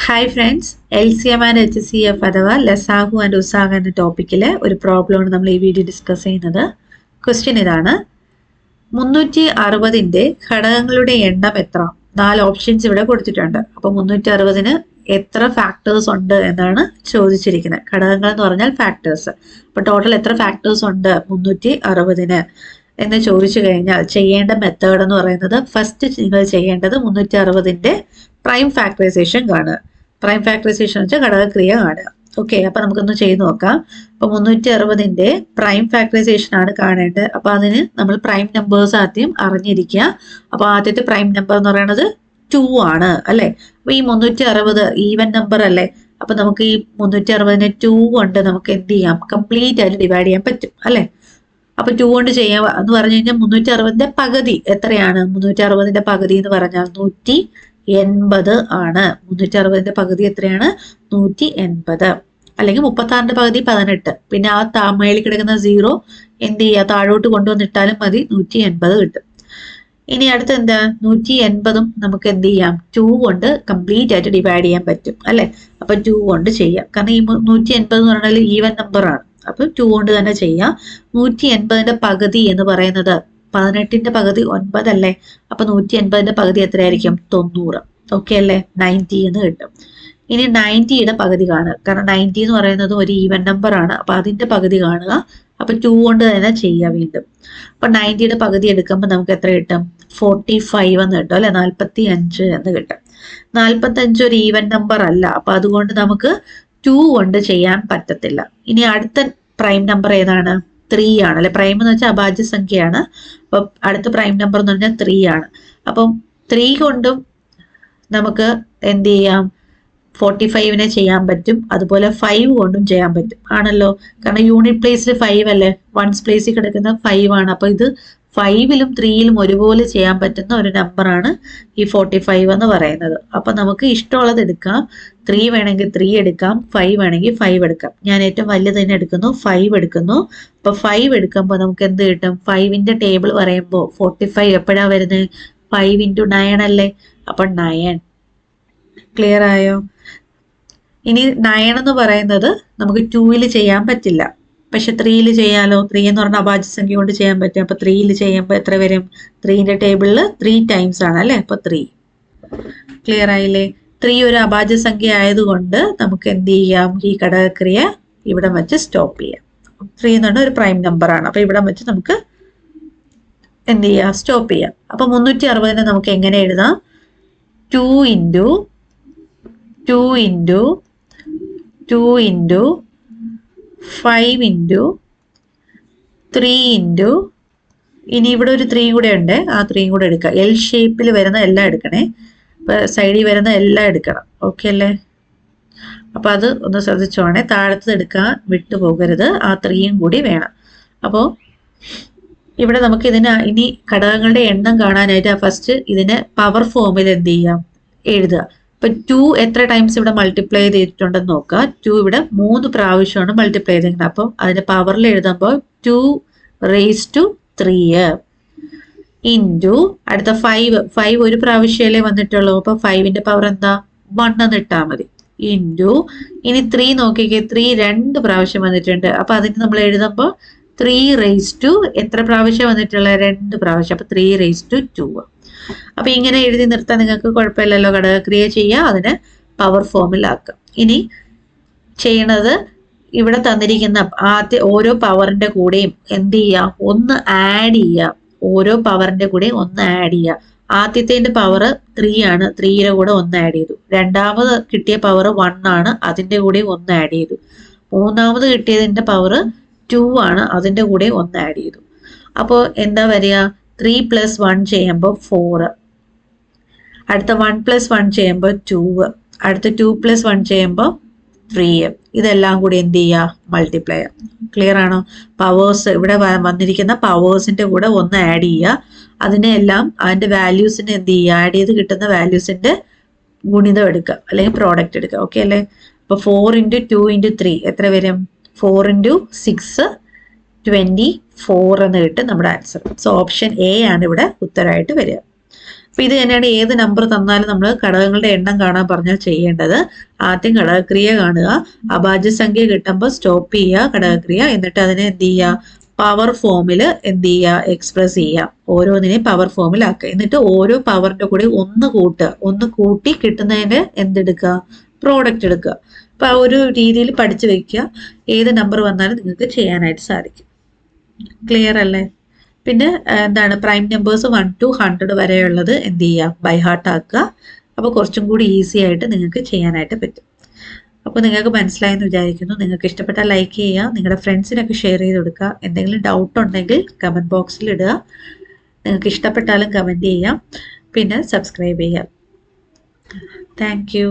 Hi friends, LCM and HCF അഥവാ ലസാഗു and ഉസാഗ എന്ന ടോപ്പിക്കിലെ ഒരു പ്രോബ്ലമാണ് നമ്മൾ ഈ വീഡിയോ ഡിസ്കസ് ചെയ്യുന്നത്. ക്വസ്റ്റ്യൻ ഇതാണ്: 360ന്റെ ഘടകങ്ങളുടെ എണ്ണം എത്ര? 4 ഓപ്ഷൻസ് ഇവിടെ കൊടുത്തിട്ടുണ്ട്. അപ്പോൾ 360ന് എത്ര ഫാക്ടേഴ്സ് ഉണ്ട് എന്നാണ് ചോദിച്ചിരിക്കുന്നത്. ഘടകങ്ങൾ എന്ന് പറഞ്ഞാൽ ഫാക്ടേഴ്സ്. അപ്പോൾ ടോട്ടൽ എത്ര ഫാക്ടേഴ്സ് ഉണ്ട് 360ന് എന്ന് ചോദിച്ചു കഴിഞ്ഞാൽ ചെയ്യേണ്ട മെത്തേഡ് എന്ന് പറയുന്നത്, ഫസ്റ്റ് നിങ്ങൾ ചെയ്യേണ്ടത് 360ന്റെ പ്രൈം ഫാക്ടറൈസേഷൻ കാണുക. പ്രൈം ഫാക്ടറൈസേഷൻ വെച്ചാൽ ഘടകക്രിയ കാണുക. ഓക്കെ, അപ്പൊ നമുക്കൊന്ന് ചെയ്ത് നോക്കാം. അപ്പൊ 360ന്റെ പ്രൈം ഫാക്ടറൈസേഷൻ ആണ് കാണേണ്ടത്. അപ്പൊ അതിന് നമ്മൾ പ്രൈം നമ്പേഴ്സ് ആദ്യം അറിഞ്ഞിരിക്കുക. അപ്പൊ ആദ്യത്തെ പ്രൈം നമ്പർ എന്ന് പറയുന്നത് 2 ആണ് അല്ലെ. അപ്പൊ ഈ 360 ഈവൻ നമ്പർ അല്ലേ. അപ്പൊ നമുക്ക് ഈ 360നെ 2 കൊണ്ട് നമുക്ക് എന്ത് ചെയ്യാം? കംപ്ലീറ്റ് ആയിട്ട് ഡിവൈഡ് ചെയ്യാൻ പറ്റും അല്ലെ. അപ്പൊ 2 കൊണ്ട് ചെയ്യാൻ എന്ന് പറഞ്ഞു കഴിഞ്ഞാൽ 360ന്റെ പകുതി എത്രയാണ്? 360ന്റെ പകുതി എന്ന് പറഞ്ഞാൽ 180 ആണ്. 360ന്റെ പകുതി എത്രയാണ്? 180. അല്ലെങ്കിൽ 36ന്റെ പകുതി 18. പിന്നെ ആ മേളിൽ കിടക്കുന്ന 0 എന്ത് ചെയ്യുക? താഴോട്ട് കൊണ്ടുവന്നിട്ടാലും മതി, 180 കിട്ടും. ഇനി അടുത്ത് എന്താ? 180ഉം നമുക്ക് എന്ത് ചെയ്യാം? 2 കൊണ്ട് കംപ്ലീറ്റ് ആയിട്ട് ഡിവൈഡ് ചെയ്യാൻ പറ്റും അല്ലെ. അപ്പൊ 2 കൊണ്ട് ചെയ്യാം. കാരണം ഈ 180 എന്ന് പറഞ്ഞാൽ ഈവൻ നമ്പർ ആണ്. അപ്പൊ 2 കൊണ്ട് തന്നെ ചെയ്യാം. 180ന്റെ പകുതി എന്ന് പറയുന്നത് 18ന്റെ പകുതി 9 അല്ലേ. അപ്പൊ 180ന്റെ പകുതി എത്രയായിരിക്കും? 90. ഓക്കെ അല്ലേ? 90 എന്ന് കിട്ടും. ഇനി 90യുടെ പകുതി കാണുക. കാരണം 90 എന്ന് പറയുന്നത് ഒരു ഈവൻ നമ്പർ ആണ്. അപ്പൊ അതിന്റെ പകുതി കാണുക. അപ്പൊ 2 കൊണ്ട് തന്നെ ചെയ്യുക വീണ്ടും. അപ്പൊ 90യുടെ പകുതി എടുക്കുമ്പോൾ നമുക്ക് എത്ര കിട്ടും? 45 എന്ന് കിട്ടും അല്ലെ. 45 എന്ന് കിട്ടും. 45 ഒരു ഈവൻ നമ്പർ അല്ല. അപ്പൊ അതുകൊണ്ട് നമുക്ക് 2 കൊണ്ട് ചെയ്യാൻ പറ്റത്തില്ല. ഇനി അടുത്ത പ്രൈം നമ്പർ ഏതാണ്? 3 ആണ് അല്ലെ. പ്രൈം എന്ന് വെച്ചാൽ അഭാജ്യ സംഖ്യയാണ്. അപ്പൊ അടുത്ത പ്രൈം നമ്പർ എന്ന് പറഞ്ഞാൽ 3 ആണ്. അപ്പം 3 കൊണ്ടും നമുക്ക് എന്ത് ചെയ്യാം? 45നെ ചെയ്യാൻ പറ്റും. അതുപോലെ 5 കൊണ്ടും ചെയ്യാൻ പറ്റും ആണല്ലോ. കാരണം യൂണിറ്റ് പ്ലേസിൽ 5 അല്ലേ, വൺസ് പ്ലേസിൽ കിടക്കുന്ന 5 ആണ്. അപ്പൊ ഇത് 5ലും 3ലും ഒരുപോലെ ചെയ്യാൻ പറ്റുന്ന ഒരു നമ്പറാണ് ഈ 45 എന്ന് പറയുന്നത്. അപ്പൊ നമുക്ക് ഇഷ്ടമുള്ളത് എടുക്കാം. 3 വേണമെങ്കിൽ 3 എടുക്കാം, 5 വേണമെങ്കിൽ 5 എടുക്കാം. ഞാൻ ഏറ്റവും വലുത് തന്നെ എടുക്കുന്നു, 5 എടുക്കുന്നു. അപ്പൊ 5 എടുക്കുമ്പോൾ നമുക്ക് എന്ത് കിട്ടും? 5ന്റെ ടേബിൾ പറയുമ്പോൾ 45 എപ്പോഴാ വരുന്നത്? 5 × 9 അല്ലേ. അപ്പൊ 9. ക്ലിയർ ആയോ? ഇനി 9 എന്ന് പറയുന്നത് നമുക്ക് 2ൽ ചെയ്യാൻ പറ്റില്ല, പക്ഷെ 3ൽ ചെയ്യാലോ. 3 എന്ന് പറഞ്ഞാൽ അഭാജ്യ സംഖ്യ കൊണ്ട് ചെയ്യാൻ പറ്റും. അപ്പൊ 3ൽ ചെയ്യുമ്പോൾ എത്ര വരും? 3ന്റെ ടേബിളിൽ 3 ടൈംസ് ആണ് അല്ലെ. അപ്പൊ 3. ക്ലിയർ ആയില്ലേ? 3 ഒരു അഭാജ്യ സംഖ്യ ആയതുകൊണ്ട് നമുക്ക് എന്ത് ചെയ്യാം? ഈ ഘടകക്രിയ ഇവിടെ വെച്ച് സ്റ്റോപ്പ് ചെയ്യാം. 3 എന്ന് പറഞ്ഞാൽ ഒരു പ്രൈം നമ്പർ ആണ്. അപ്പൊ ഇവിടെ വെച്ച് നമുക്ക് എന്ത് ചെയ്യാം? സ്റ്റോപ്പ് ചെയ്യാം. അപ്പൊ 360നെ നമുക്ക് എങ്ങനെ എഴുതാം? 2 × 2 × 2 × 5 × 3 × ഇനി ഇവിടെ ഒരു 3 കൂടെ ഉണ്ട്. ആ 3 കൂടെ എടുക്കുക. എൽ ഷേപ്പിൽ വരുന്ന എല്ലാം എടുക്കണേ. അപ്പൊ സൈഡിൽ വരുന്ന എല്ലാം എടുക്കണം. ഓക്കെ അല്ലേ? അപ്പൊ അത് ഒന്ന് ശ്രദ്ധിച്ചോണേ. താഴത്തത് എടുക്കാൻ വിട്ടുപോകരുത്. ആ 3യും കൂടി വേണം. അപ്പോൾ ഇവിടെ നമുക്ക് ഇതിന് ഇനി ഘടകങ്ങളുടെ എണ്ണം കാണാനായിട്ട് ഫസ്റ്റ് ഇതിനെ പവർ ഫോമിൽ എന്ത് ചെയ്യാം? എഴുതുക. ഇപ്പൊ 2 എത്ര ടൈംസ് ഇവിടെ മൾട്ടിപ്ലൈ ചെയ്തിട്ടുണ്ടെന്ന് നോക്കുക. 2 ഇവിടെ 3 പ്രാവശ്യമാണ് മൾട്ടിപ്ലൈ ചെയ്തിരിക്കുന്നത്. അപ്പം അതിന്റെ പവറിൽ എഴുതുമ്പോൾ 2 raised to 3 ഇൻറ്റു അടുത്ത 5 ഒരു പ്രാവശ്യമല്ലേ വന്നിട്ടുള്ളൂ. അപ്പൊ 5ന്റെ പവർ എന്താ? 1 എന്ന് ഇട്ടാൽ മതി. ഇൻറ്റു ഇനി 3 നോക്കിക്കേ. 3 2 പ്രാവശ്യം വന്നിട്ടുണ്ട്. അപ്പൊ അതിന് നമ്മൾ എഴുതുമ്പോൾ 3 raised to എത്ര പ്രാവശ്യം വന്നിട്ടുള്ള? 2 പ്രാവശ്യം. അപ്പൊ 3 raised to 2. അപ്പൊ ഇങ്ങനെ എഴുതി നിർത്താൻ നിങ്ങൾക്ക് കുഴപ്പമില്ലല്ലോ. ഘടകക്രിയ ചെയ്യുക, അതിനെ പവർ ഫോമിലാക്കുക. ഇനി ചെയ്യണത് ഇവിടെ തന്നിരിക്കുന്ന ഓരോ പവറിന്റെ കൂടെയും എന്ത് ചെയ്യുക? ഒന്ന് ആഡ് ചെയ്യുക. ഓരോ പവറിന്റെ കൂടെയും ഒന്ന് ആഡ് ചെയ്യുക. ആദ്യത്തെ പവർ 3 ആണ്. 3യുടെ കൂടെ ഒന്ന് ആഡ് ചെയ്തു. രണ്ടാമത് കിട്ടിയ പവർ 1 ആണ്. അതിന്റെ കൂടെ ഒന്ന് ആഡ് ചെയ്തു. മൂന്നാമത് കിട്ടിയതിന്റെ പവർ 2 ആണ്. അതിന്റെ കൂടെ ഒന്ന് ആഡ് ചെയ്തു. അപ്പോൾ എന്താ വരിക? 3 + 1 ചെയ്യുമ്പോൾ 4. അടുത്ത 1 + 1 ചെയ്യുമ്പോൾ 2. അടുത്ത 2 + 1 ചെയ്യുമ്പോൾ 3. ഇതെല്ലാം കൂടി എന്ത് ചെയ്യുക? മൾട്ടിപ്ലൈ ചെയ്യുക. ക്ലിയർ ആണോ? പവേഴ്സ് ഇവിടെ വന്നിരിക്കുന്ന പവേഴ്സിന്റെ കൂടെ ഒന്ന് ആഡ് ചെയ്യുക. അതിനെല്ലാം അതിന്റെ വാല്യൂസിന് എന്ത് ചെയ്യുക? ആഡ് ചെയ്ത് കിട്ടുന്ന വാല്യൂസിന്റെ ഗുണിതം എടുക്കുക, അല്ലെങ്കിൽ പ്രോഡക്റ്റ് എടുക്കുക. ഓക്കെ അല്ലേ? അപ്പൊ 4 × 2 × 3 എത്ര വരും? 4 × 6 24 എന്ന് കിട്ടും നമ്മുടെ ആൻസർ. സോ ഓപ്ഷൻ എ ആണ് ഇവിടെ ഉത്തരമായിട്ട് വരിക. അപ്പോൾ ഇത് തന്നെയാണ് ഏത് നമ്പർ തന്നാലും നമ്മൾ ഘടകങ്ങളുടെ എണ്ണം കാണാൻ പറഞ്ഞാൽ ചെയ്യേണ്ടത്. ആദ്യം ഘടകക്രിയ കാണുക, അഭാജ്യസംഖ്യ കിട്ടുമ്പോൾ സ്റ്റോപ്പ് ചെയ്യുക ഘടകക്രിയ, എന്നിട്ട് അതിനെ എന്ത് ചെയ്യുക, പവർ ഫോമിൽ എന്ത് ചെയ്യുക, എക്സ്പ്രസ് ചെയ്യുക. ഓരോന്നിനെയും പവർ ഫോമിലാക്കുക. എന്നിട്ട് ഓരോ പവറിന്റെ കൂടെ ഒന്ന് കൂട്ടുക, ഒന്ന് കൂട്ടി കിട്ടുന്നതിന്റെ എന്തെടുക്കുക, പ്രോഡക്റ്റ് എടുക്കുക. അപ്പൊ ആ ഒരു രീതിയിൽ പഠിച്ചു വെക്കുക. ഏത് നമ്പർ വന്നാലും നിങ്ങൾക്ക് ചെയ്യാനായിട്ട് സാധിക്കും. ക്ലിയർ അല്ലേ? പിന്നെ എന്താണ്, പ്രൈം നമ്പേഴ്സ് 1 to 100 വരെയുള്ളത് എന്ത് ചെയ്യുക, ബൈ ഹാർട്ട് ആക്കുക. അപ്പോൾ കുറച്ചും കൂടി ഈസി ആയിട്ട് നിങ്ങൾക്ക് ചെയ്യാനായിട്ട് പറ്റും. അപ്പോൾ നിങ്ങൾക്ക് മനസ്സിലായെന്ന് വിചാരിക്കുന്നു. നിങ്ങൾക്ക് ഇഷ്ടപ്പെട്ടാൽ ലൈക്ക് ചെയ്യുക, നിങ്ങളുടെ ഫ്രണ്ട്സിനൊക്കെ ഷെയർ ചെയ്ത് കൊടുക്കുക. എന്തെങ്കിലും ഡൗട്ട് ഉണ്ടെങ്കിൽ കമൻറ്റ് ബോക്സിൽ ഇടുക. നിങ്ങൾക്ക് ഇഷ്ടപ്പെട്ടാലും കമൻറ്റ് ചെയ്യാം. പിന്നെ സബ്സ്ക്രൈബ് ചെയ്യാം. Thank you.